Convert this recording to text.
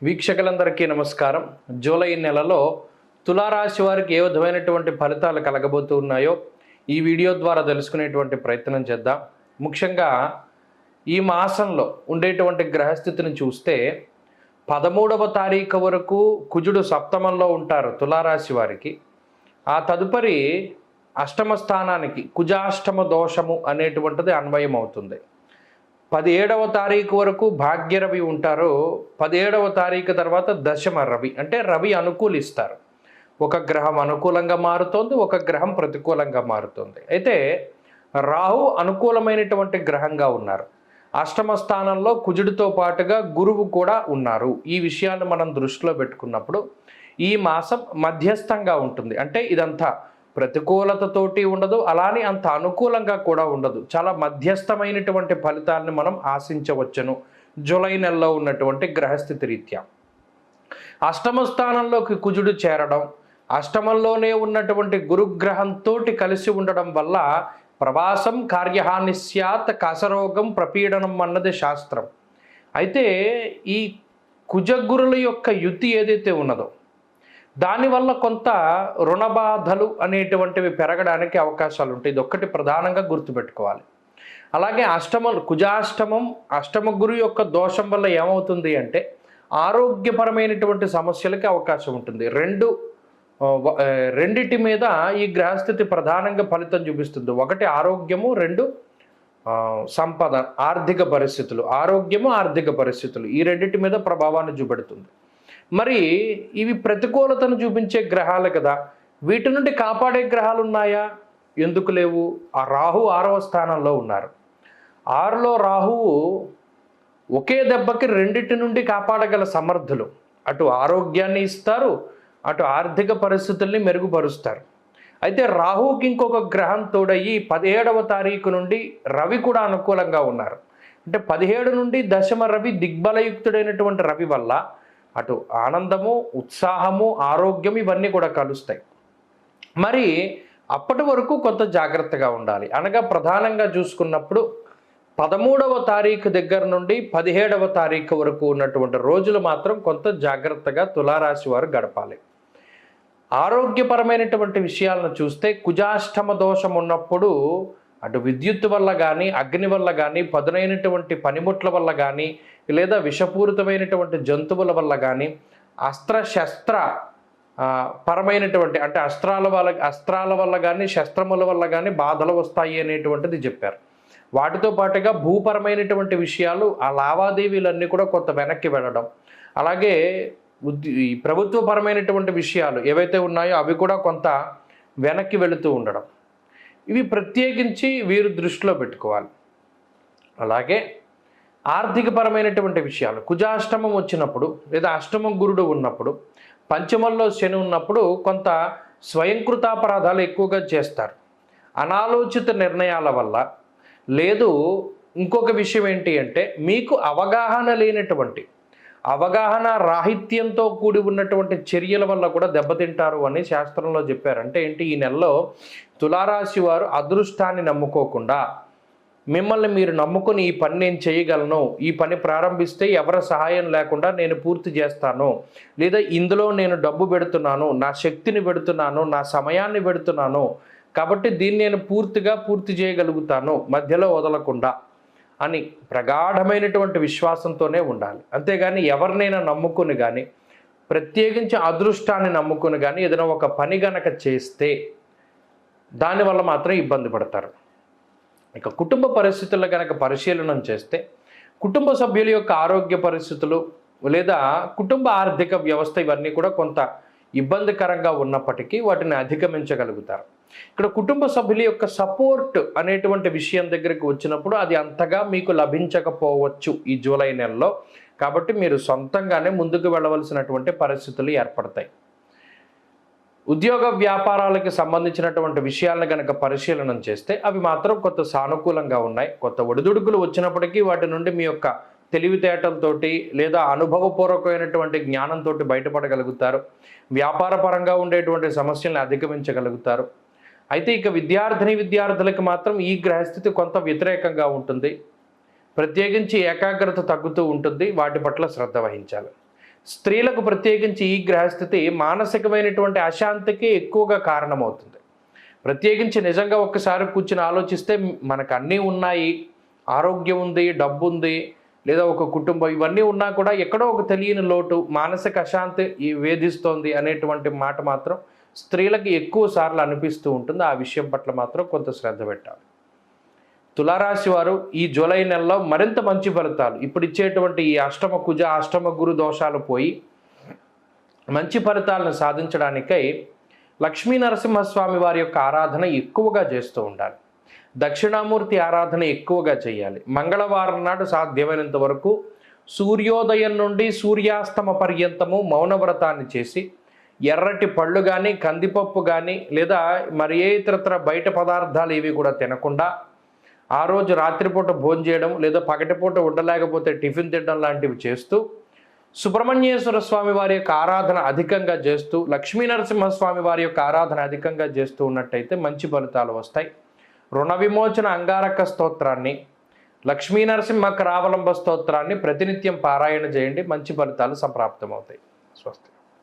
వీక్షకులందరికీ నమస్కారం. జూలై నెలలో తులారాశి వారికి ఏ విధమైనటువంటి ఫలితాలు కలగబోతున్నాయో ఈ వీడియో ద్వారా తెలుసుకునేటువంటి ప్రయత్నం చేద్దాం. ముఖ్యంగా ఈ మాసంలో ఉండేటువంటి గ్రహస్థితిని చూస్తే 13వ తారీఖు వరకు కుజుడు సప్తమంలో ఉంటారు తులారాశి వారికి. ఆ తదుపరి అష్టమ స్థానానికి కుజాష్టమ దోషము అనేటువంటిది అన్వయం అవుతుంది. 17వ తారీఖు వరకు భాగ్యరవి ఉంటారు. 17వ తారీఖు తర్వాత దశమ రవి, అంటే రవి అనుకూలిస్తారు. ఒక గ్రహం అనుకూలంగా మారుతోంది, ఒక గ్రహం ప్రతికూలంగా మారుతుంది. అయితే రాహు అనుకూలమైనటువంటి గ్రహంగా ఉన్నారు. అష్టమ స్థానంలో కుజుడితో పాటుగా గురువు కూడా ఉన్నారు. ఈ విషయాన్ని మనం దృష్టిలో పెట్టుకున్నప్పుడు ఈ మాసం మధ్యస్థంగా ఉంటుంది. అంటే ఇదంతా ప్రతికూలతతోటి ఉండదు, అలానే అంత అనుకూలంగా కూడా ఉండదు. చాలా మధ్యస్థమైనటువంటి ఫలితాలను మనం ఆశించవచ్చును జూలై నెలలో ఉన్నటువంటి గ్రహస్థితి రీత్యా. అష్టమ స్థానంలోకి కుజుడు చేరడం, అష్టమంలోనే ఉన్నటువంటి గురుగ్రహంతో కలిసి ఉండడం వల్ల ప్రవాసం కార్యహాని స్యాత్, కసరోగం ప్రపీడనం అన్నది శాస్త్రం. అయితే ఈ కుజగురుల యొక్క యుతి ఏదైతే ఉన్నదో దానివల్ల కొంత రుణబాధలు అనేటువంటివి పెరగడానికి అవకాశాలు ఉంటాయి. ఇది ఒక్కటి ప్రధానంగా గుర్తుపెట్టుకోవాలి. అలాగే కుజాష్టమం అష్టమ గురు యొక్క దోషం వల్ల ఏమవుతుంది అంటే ఆరోగ్యపరమైనటువంటి సమస్యలకి అవకాశం ఉంటుంది. రెండిటి మీద ఈ గ్రహస్థితి ప్రధానంగా ఫలితం చూపిస్తుంది. ఒకటి ఆరోగ్యము, రెండు సంపద, ఆర్థిక పరిస్థితులు. ఆరోగ్యము, ఆర్థిక పరిస్థితులు ఈ రెండింటి మీద ప్రభావాన్ని చూపెడుతుంది. మరి ఇవి ప్రతికూలతను చూపించే గ్రహాలు కదా, వీటి నుండి కాపాడే గ్రహాలు ఉన్నాయా? ఎందుకు లేవు? ఆ రాహు 6వ స్థానంలో ఉన్నారు. 6లో రాహువు ఒకే దెబ్బకి రెండింటి నుండి కాపాడగల సమర్థులు. అటు ఆరోగ్యాన్ని ఇస్తారు, అటు ఆర్థిక పరిస్థితుల్ని మెరుగుపరుస్తారు. అయితే రాహుకి ఇంకొక గ్రహం తోడయ్యి 17వ తారీఖు నుండి రవి కూడా అనుకూలంగా ఉన్నారు. అంటే 17 నుండి దశమ రవి దిగ్బలయుక్తుడైనటువంటి రవి వల్ల అటు ఆనందము, ఉత్సాహము, ఆరోగ్యం ఇవన్నీ కూడా కలుస్తాయి. మరి అప్పటి వరకు కొంత జాగ్రత్తగా ఉండాలి. అనగా ప్రధానంగా చూసుకున్నప్పుడు 13వ తారీఖు దగ్గర నుండి 17వ తారీఖు వరకు ఉన్నటువంటి రోజులు మాత్రం కొంత జాగ్రత్తగా తులారాశి వారు గడపాలి. ఆరోగ్యపరమైనటువంటి విషయాలను చూస్తే కుజాష్టమ దోషం ఉన్నప్పుడు అటు విద్యుత్ వల్ల కానీ, అగ్ని వల్ల కానీ, పదునైనటువంటి పనిముట్ల వల్ల కానీ, లేదా విషపూరితమైనటువంటి జంతువుల వల్ల కానీ, అస్త్రశస్త్ర పరమైనటువంటి అంటే అస్త్రాల వల్ల కానీ, శస్త్రముల వల్ల కానీ బాధలు వస్తాయి అనేటువంటిది చెప్పారు. వాటితో పాటుగా భూపరమైనటువంటి విషయాలు, ఆ లావాదేవీలన్నీ కూడా కొంత వెనక్కి వెళ్ళడం, అలాగే ఈ ప్రభుత్వపరమైనటువంటి విషయాలు ఏవైతే ఉన్నాయో అవి కూడా కొంత వెనక్కి వెళుతూ ఉండడం, ఇవి ప్రత్యేకించి వీరు దృష్టిలో పెట్టుకోవాలి. అలాగే ఆర్థికపరమైనటువంటి విషయాలు, కుజాష్టమం వచ్చినప్పుడు లేదా అష్టమం గురుడు ఉన్నప్పుడు, పంచమంలో శని ఉన్నప్పుడు కొంత స్వయంకృతాపరాధాలు ఎక్కువగా చేస్తారు. అనాలోచిత నిర్ణయాల వల్ల, లేదు ఇంకొక విషయం ఏంటి అంటే మీకు అవగాహన రాహిత్యంతో కూడి ఉన్నటువంటి చర్యల వల్ల కూడా దెబ్బతింటారు అని శాస్త్రంలో చెప్పారు. అంటే ఏంటి, ఈ నెలలో తులారాశి వారు అదృష్టాన్ని నమ్ముకోకుండా మిమ్మల్ని మీరు నమ్ముకుని ఈ పని నేను చేయగలను, ఈ పని ప్రారంభిస్తే ఎవరి సహాయం లేకుండా నేను పూర్తి చేస్తాను, లేదా ఇందులో నేను డబ్బు పెడుతున్నాను, నా శక్తిని పెడుతున్నాను, నా సమయాన్ని పెడుతున్నాను, కాబట్టి దీన్ని నేను పూర్తి చేయగలుగుతాను మధ్యలో వదలకుండా అని ప్రగాఢమైనటువంటి విశ్వాసంతోనే ఉండాలి. అంతేగాని ఎవరినైనా నమ్ముకుని కానీ, ప్రత్యేకించి అదృష్టాన్ని నమ్ముకుని కానీ ఏదైనా ఒక పని గనక చేస్తే దానివల్ల మాత్రం ఇబ్బంది పడతారు. ఇక కుటుంబ పరిస్థితుల్లో కనుక పరిశీలనం చేస్తే కుటుంబ సభ్యుల యొక్క ఆరోగ్య పరిస్థితులు లేదా కుటుంబ ఆర్థిక వ్యవస్థ ఇవన్నీ కూడా కొంత ఇబ్బందికరంగా ఉన్నప్పటికీ వాటిని అధిగమించగలుగుతారు. ఇక్కడ కుటుంబ సభ్యుల యొక్క సపోర్ట్ అనేటువంటి విషయం దగ్గరికి వచ్చినప్పుడు అది అంతగా మీకు లభించకపోవచ్చు ఈ జూలై నెలలో. కాబట్టి మీరు సొంతంగానే ముందుకు వెళ్ళవలసినటువంటి పరిస్థితులు ఏర్పడతాయి. ఉద్యోగ వ్యాపారాలకు సంబంధించినటువంటి విషయాలను కనుక పరిశీలన చేస్తే అవి మాత్రం కొంత సానుకూలంగా ఉన్నాయి. కొత్త ఒడిదుడుకులు వచ్చినప్పటికీ వాటి నుండి మీ యొక్క తెలివితేటలతోటి లేదా అనుభవపూర్వకమైనటువంటి జ్ఞానంతో బయటపడగలుగుతారు. వ్యాపార పరంగా ఉండేటువంటి సమస్యలను అధిగమించగలుగుతారు. అయితే ఇక విద్యార్థులకు మాత్రం ఈ గ్రహస్థితి కొంత వ్యతిరేకంగా ఉంటుంది. ప్రత్యేకించి ఏకాగ్రత తగ్గుతూ ఉంటుంది. వాటి పట్ల శ్రద్ధ వహించాలి. స్త్రీలకు ప్రత్యేకించి ఈ గ్రహస్థితి మానసికమైనటువంటి అశాంతికి ఎక్కువగా కారణమవుతుంది. ప్రత్యేకించి నిజంగా ఒక్కసారి కూర్చుని ఆలోచిస్తే మనకు అన్నీ ఉన్నాయి, ఆరోగ్యం ఉంది, డబ్బు ఉంది, లేదా ఒక కుటుంబం, ఇవన్నీ ఉన్నా కూడా ఎక్కడో ఒక తెలియని లోటు, మానసిక అశాంతి వేధిస్తోంది అనేటువంటి మాట మాత్రం స్త్రీలకి ఎక్కువ సార్లు అనిపిస్తూ ఉంటుంది. ఆ విషయం పట్ల మాత్రం కొంత శ్రద్ధ పెట్టాలి. తులారాశి వారు ఈ జూలై నెలలో మరింత మంచి ఫలితాలు, ఇప్పుడు ఇచ్చేటువంటి ఈ అష్టమ కుజ అష్టమ గురు దోషాలు పోయి మంచి ఫలితాలను సాధించడానికై లక్ష్మీ నరసింహస్వామి వారి యొక్క ఆరాధన ఎక్కువగా చేస్తూ ఉండాలి. దక్షిణామూర్తి ఆరాధన ఎక్కువగా చేయాలి. మంగళవారం నాడు సాధ్యమైనంత వరకు సూర్యోదయం నుండి సూర్యాస్తమ పర్యంతము మౌనవ్రతాన్ని చేసి ఎర్రటి పళ్ళు కానీ, కందిపప్పు కానీ, లేదా మరి ఏ ఇతరత్ర బయట పదార్థాలు ఏవి కూడా తినకుండా ఆ రోజు రాత్రిపూట భోజనం చేయడం, లేదా పగటిపూట ఉండలేకపోతే టిఫిన్ తినడం లాంటివి చేస్తూ సుబ్రహ్మణ్యేశ్వర స్వామి వారి యొక్క ఆరాధన అధికంగా చేస్తూ, లక్ష్మీ నరసింహస్వామి వారి యొక్క ఆరాధన అధికంగా చేస్తూ ఉన్నట్టయితే మంచి ఫలితాలు వస్తాయి. రుణ విమోచన అంగారక స్తోత్రాన్ని, లక్ష్మీ నరసింహ కరావలంబ స్తోత్రాన్ని ప్రతినిత్యం పారాయణ చేయండి. మంచి ఫలితాలు సంప్రాప్తమవుతాయి. స్వస్తి.